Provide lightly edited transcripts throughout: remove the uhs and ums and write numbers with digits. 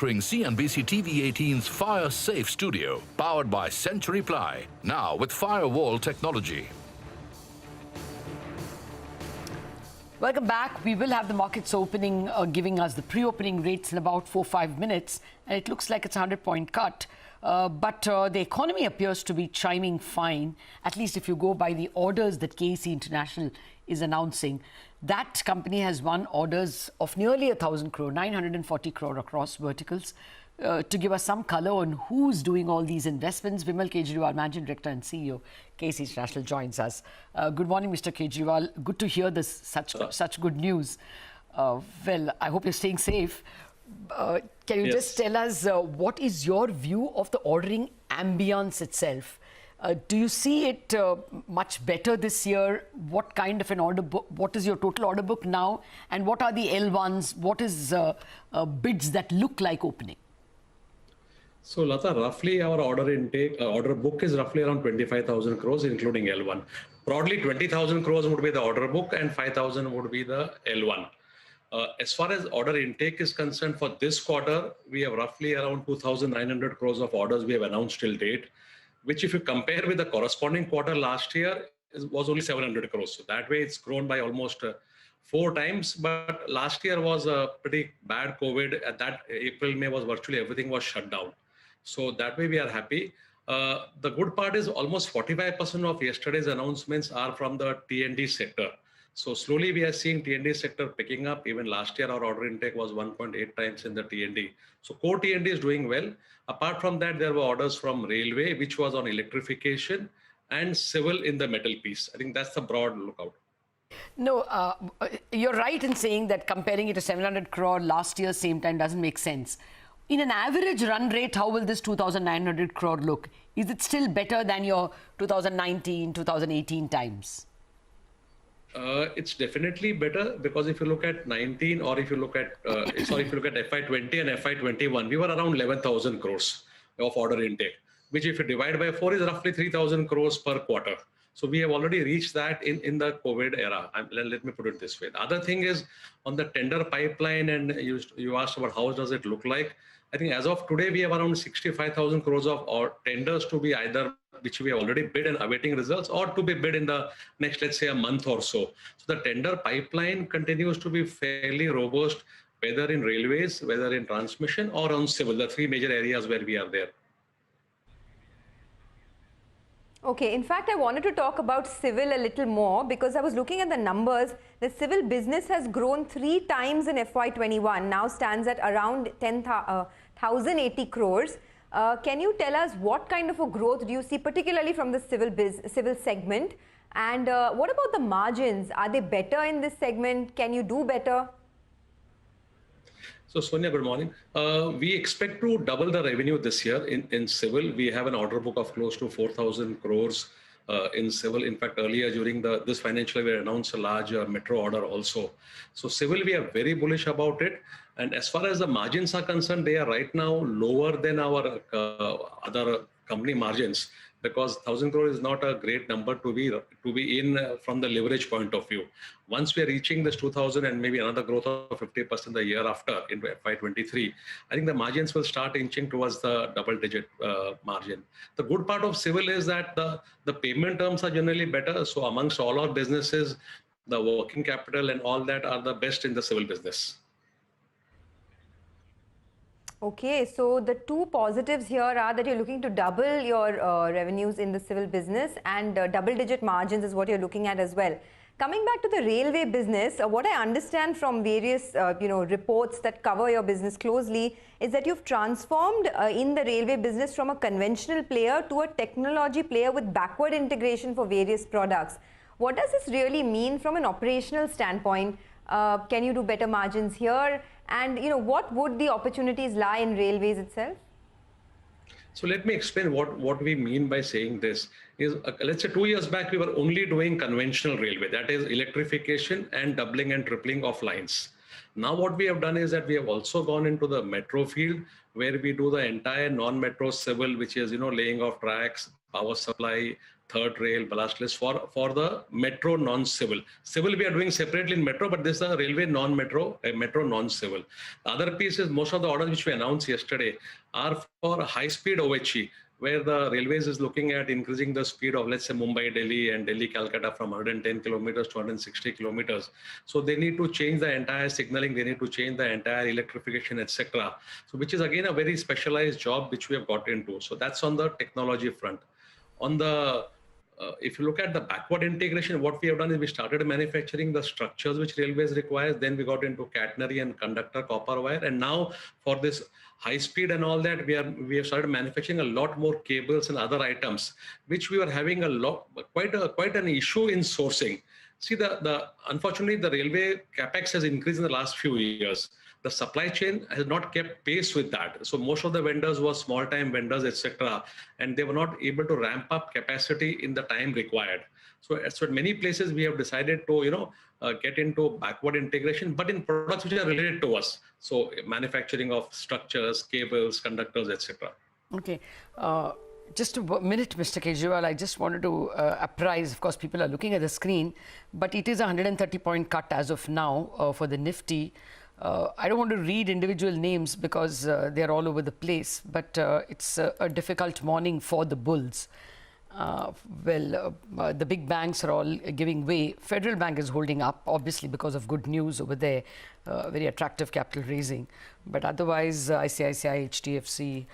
Featuring CNBC TV18's Fire Safe Studio, powered by Century Ply, now with Firewall technology. Welcome back. We will have the markets opening, giving us the pre-opening rates in about 4-5 minutes, and it looks like it's a 100-point cut. But the economy appears to be chiming fine, at least if you go by the orders that KEC International is announcing. That company has won orders of nearly 1,000 crore, 940 crore across verticals. To give us some color on who's doing all these investments, Vimal Kejriwal, Managing Director and CEO, KEC International, joins us. Good morning, Mr. Kejriwal. Good to hear this such good news. Well, I hope you're staying safe. Can you just tell us what is your view of the ordering ambience itself? Do you see it much better this year? What kind of an order book? What is your total order book now? And what are the L1s? What is bids that look like opening? So, Lata, roughly our order book is roughly around 25,000 crores, including L1. Broadly, 20,000 crores would be the order book and 5,000 would be the L1. As far as order intake is concerned, for this quarter, we have roughly around 2,900 crores of orders we have announced till date, which if you compare with the corresponding quarter last year, was only 700 crores. So that way it's grown by almost 4 times. But last year was a pretty bad COVID. At that April, May was virtually everything was shut down. So that way we are happy. The good part is almost 45% of yesterday's announcements are from the T&D sector. So slowly we are seeing T&D sector picking up. Even last year our order intake was 1.8 times in the T&D. So core T&D is doing well. Apart from that, there were orders from railway, which was on electrification, and civil in the metal piece. I think that's the broad lookout. No, you're right in saying that comparing it to 700 crore last year, same time, doesn't make sense. In an average run rate, how will this 2,900 crore look? Is it still better than your 2019, 2018 times? It's definitely better, because if you look at 19 or if you look at if you look at FY20 and FY21, we were around 11,000 crores of order intake, which if you divide by 4 is roughly 3,000 crores per quarter. So we have already reached that in the COVID era. Let me put it this way. The other thing is on the tender pipeline, and you asked about how does it look like. I think as of today, we have around 65,000 crores of tenders to be either which we have already bid and awaiting results, or to be bid in the next, let's say, a month or so. So the tender pipeline continues to be fairly robust, whether in railways, whether in transmission or on civil, the 3 major areas where we are there. Okay, in fact, I wanted to talk about civil a little more, because I was looking at the numbers. The civil business has grown 3 times in FY21, now stands at around 1,080 crores. Can you tell us what kind of a growth do you see, particularly from the civil segment? And what about the margins? Are they better in this segment? Can you do better? So Sonia, good morning. We expect to double the revenue this year in civil. We have an order book of close to 4,000 crores in civil. In fact, earlier during this financial year, we announced a large metro order also. So civil, we are very bullish about it. And as far as the margins are concerned, they are right now lower than our other company margins, because 1,000 crore is not a great number to be in from the leverage point of view. Once we are reaching this 2,000 and maybe another growth of 50% the year after into FY23, I think the margins will start inching towards the double-digit margin. The good part of civil is that the payment terms are generally better. So amongst all our businesses, the working capital and all that are the best in the civil business. Okay, so the 2 positives here are that you're looking to double your revenues in the civil business, and double-digit margins is what you're looking at as well. Coming back to the railway business, what I understand from various reports that cover your business closely is that you've transformed in the railway business from a conventional player to a technology player with backward integration for various products. What does this really mean from an operational standpoint? Can you do better margins here? And what would the opportunities lie in railways itself? So let me explain what we mean by saying this. Is let's say 2 years back, we were only doing conventional railway, that is electrification and doubling and tripling of lines. Now what we have done is that we have also gone into the metro field, where we do the entire non-metro civil, which is laying of tracks, power supply, third rail, blast list for the metro non-civil. Civil we are doing separately in metro, but this is a railway non-metro, metro non-civil. The other piece is most of the orders which we announced yesterday are for high-speed OHE, where the railways is looking at increasing the speed of, let's say, Mumbai, Delhi and Delhi, Calcutta from 110 kilometers to 160 kilometers. So they need to change the entire signaling, they need to change the entire electrification, etc. So which is again a very specialized job which we have got into. So that's on the technology front. On the if you look at the backward integration, what we have done is we started manufacturing the structures which railways requires. Then we got into catenary and conductor copper wire. And now for this high speed and all that, we have started manufacturing a lot more cables and other items, which we were having quite an issue in sourcing. See, unfortunately, the railway capex has increased in the last few years. The supply chain has not kept pace with that. So most of the vendors were small-time vendors, etc., and they were not able to ramp up capacity in the time required. So at many places we have decided to, get into backward integration, but in products which are related to us. So manufacturing of structures, cables, conductors, etc. Okay. Just a minute, Mr. Kejriwal. I just wanted to apprise, of course, people are looking at the screen, but it is a 130-point cut as of now for the Nifty. I don't want to read individual names because they're all over the place, but it's a difficult morning for the bulls. The big banks are all giving way. Federal Bank is holding up, obviously, because of good news over there, very attractive capital raising. But otherwise, ICICI, HDFC,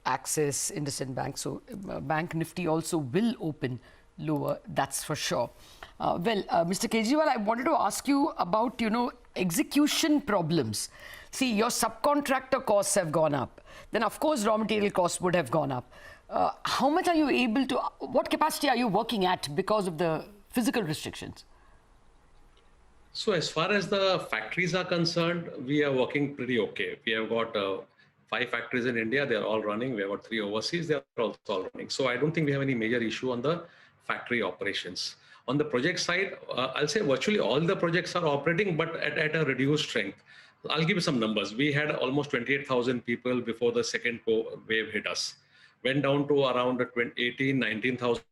Axis, IndusInd Bank. So Bank Nifty also will open lower, that's for sure. Mr. Kejriwal, I wanted to ask you about, execution problems. See, your subcontractor costs have gone up. Then, of course, raw material costs would have gone up. How much are you able to, what capacity are you working at because of the physical restrictions? So as far as the factories are concerned, we are working pretty okay. We have got 5 factories in India, they're all running. We have got 3 overseas, they're also all running. So I don't think we have any major issue on the factory operations. On the project side, I'll say virtually all the projects are operating, but at a reduced strength. I'll give you some numbers. We had almost 28,000 people before the second wave hit us. Went down to around 18, 19,000,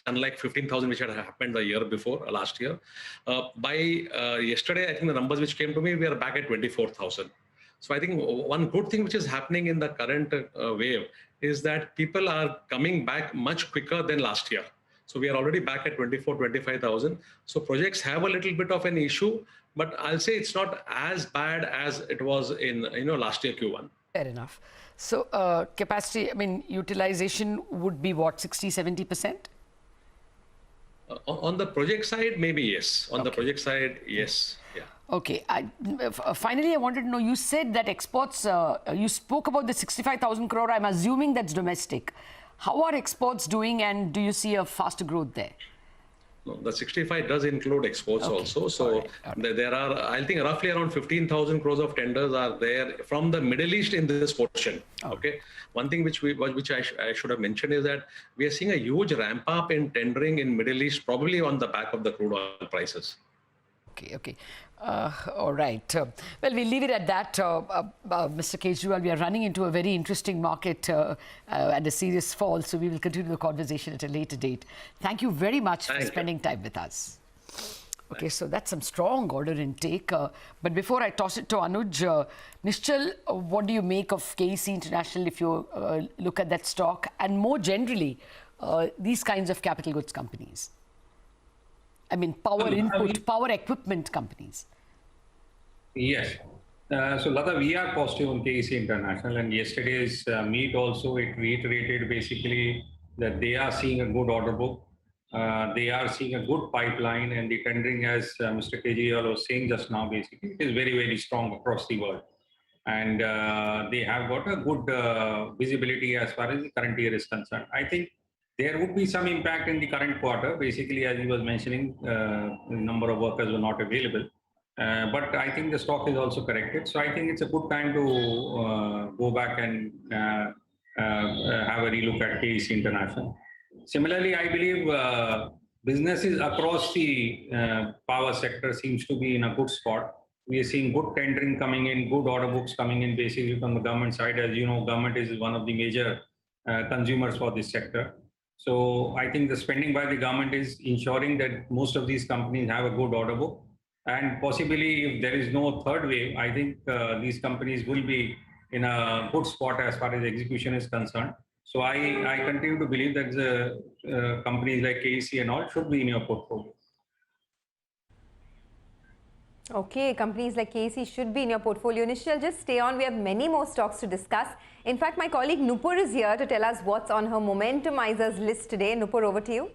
unlike 15,000 which had happened the year before, last year. By yesterday, I think the numbers which came to me, we are back at 24,000. So I think one good thing which is happening in the current wave is that people are coming back much quicker than last year. So we are already back at 24, 25,000. So projects have a little bit of an issue, but I'll say it's not as bad as it was in last year Q1. Fair enough. So capacity, utilization would be what, 60, 70%? On the project side, maybe yes. On the project side, yes. Yeah. Okay. Finally, I wanted to know, you said that exports, you spoke about the 65,000 crore. I'm assuming that's domestic. How are exports doing, and do you see a faster growth there? No, the 65 does include exports also. So there are, I think, roughly around 15,000 crores of tenders are there from the Middle East in this portion. Okay. One thing which I should have mentioned is that we are seeing a huge ramp up in tendering in Middle East, probably on the back of the crude oil prices. Okay. All right. We'll leave it at that. Mr. Kejriwal, we are running into a very interesting market and a serious fall, so we will continue the conversation at a later date. Thank you very much for spending time with us. Okay, so that's some strong order intake. But before I toss it to Anuj, Nischal, what do you make of KEC International if you look at that stock, and more generally, these kinds of capital goods companies? Power equipment companies. Yes. So Lata, we are positive on KEC International, and yesterday's meet also, it reiterated basically that they are seeing a good order book. They are seeing a good pipeline, and the tendering, as Mr. Kejriwal was saying just now, basically, it is very, very strong across the world. And they have got a good visibility as far as the current year is concerned. I think there would be some impact in the current quarter. Basically, as he was mentioning, the number of workers were not available. But I think the stock is also corrected. So I think it's a good time to go back and have a relook at KEC International. Similarly, I believe businesses across the power sector seems to be in a good spot. We are seeing good tendering coming in, good order books coming in basically from the government side. As you know, government is one of the major consumers for this sector. So I think the spending by the government is ensuring that most of these companies have a good order book. And possibly, if there is no third wave, I think these companies will be in a good spot as far as execution is concerned. So I continue to believe that the companies like KEC and all should be in your portfolio. Okay, companies like KEC should be in your portfolio. Nishchal, just stay on. We have many more stocks to discuss. In fact, my colleague Nupur is here to tell us what's on her Momentumizers list today. Nupur, over to you.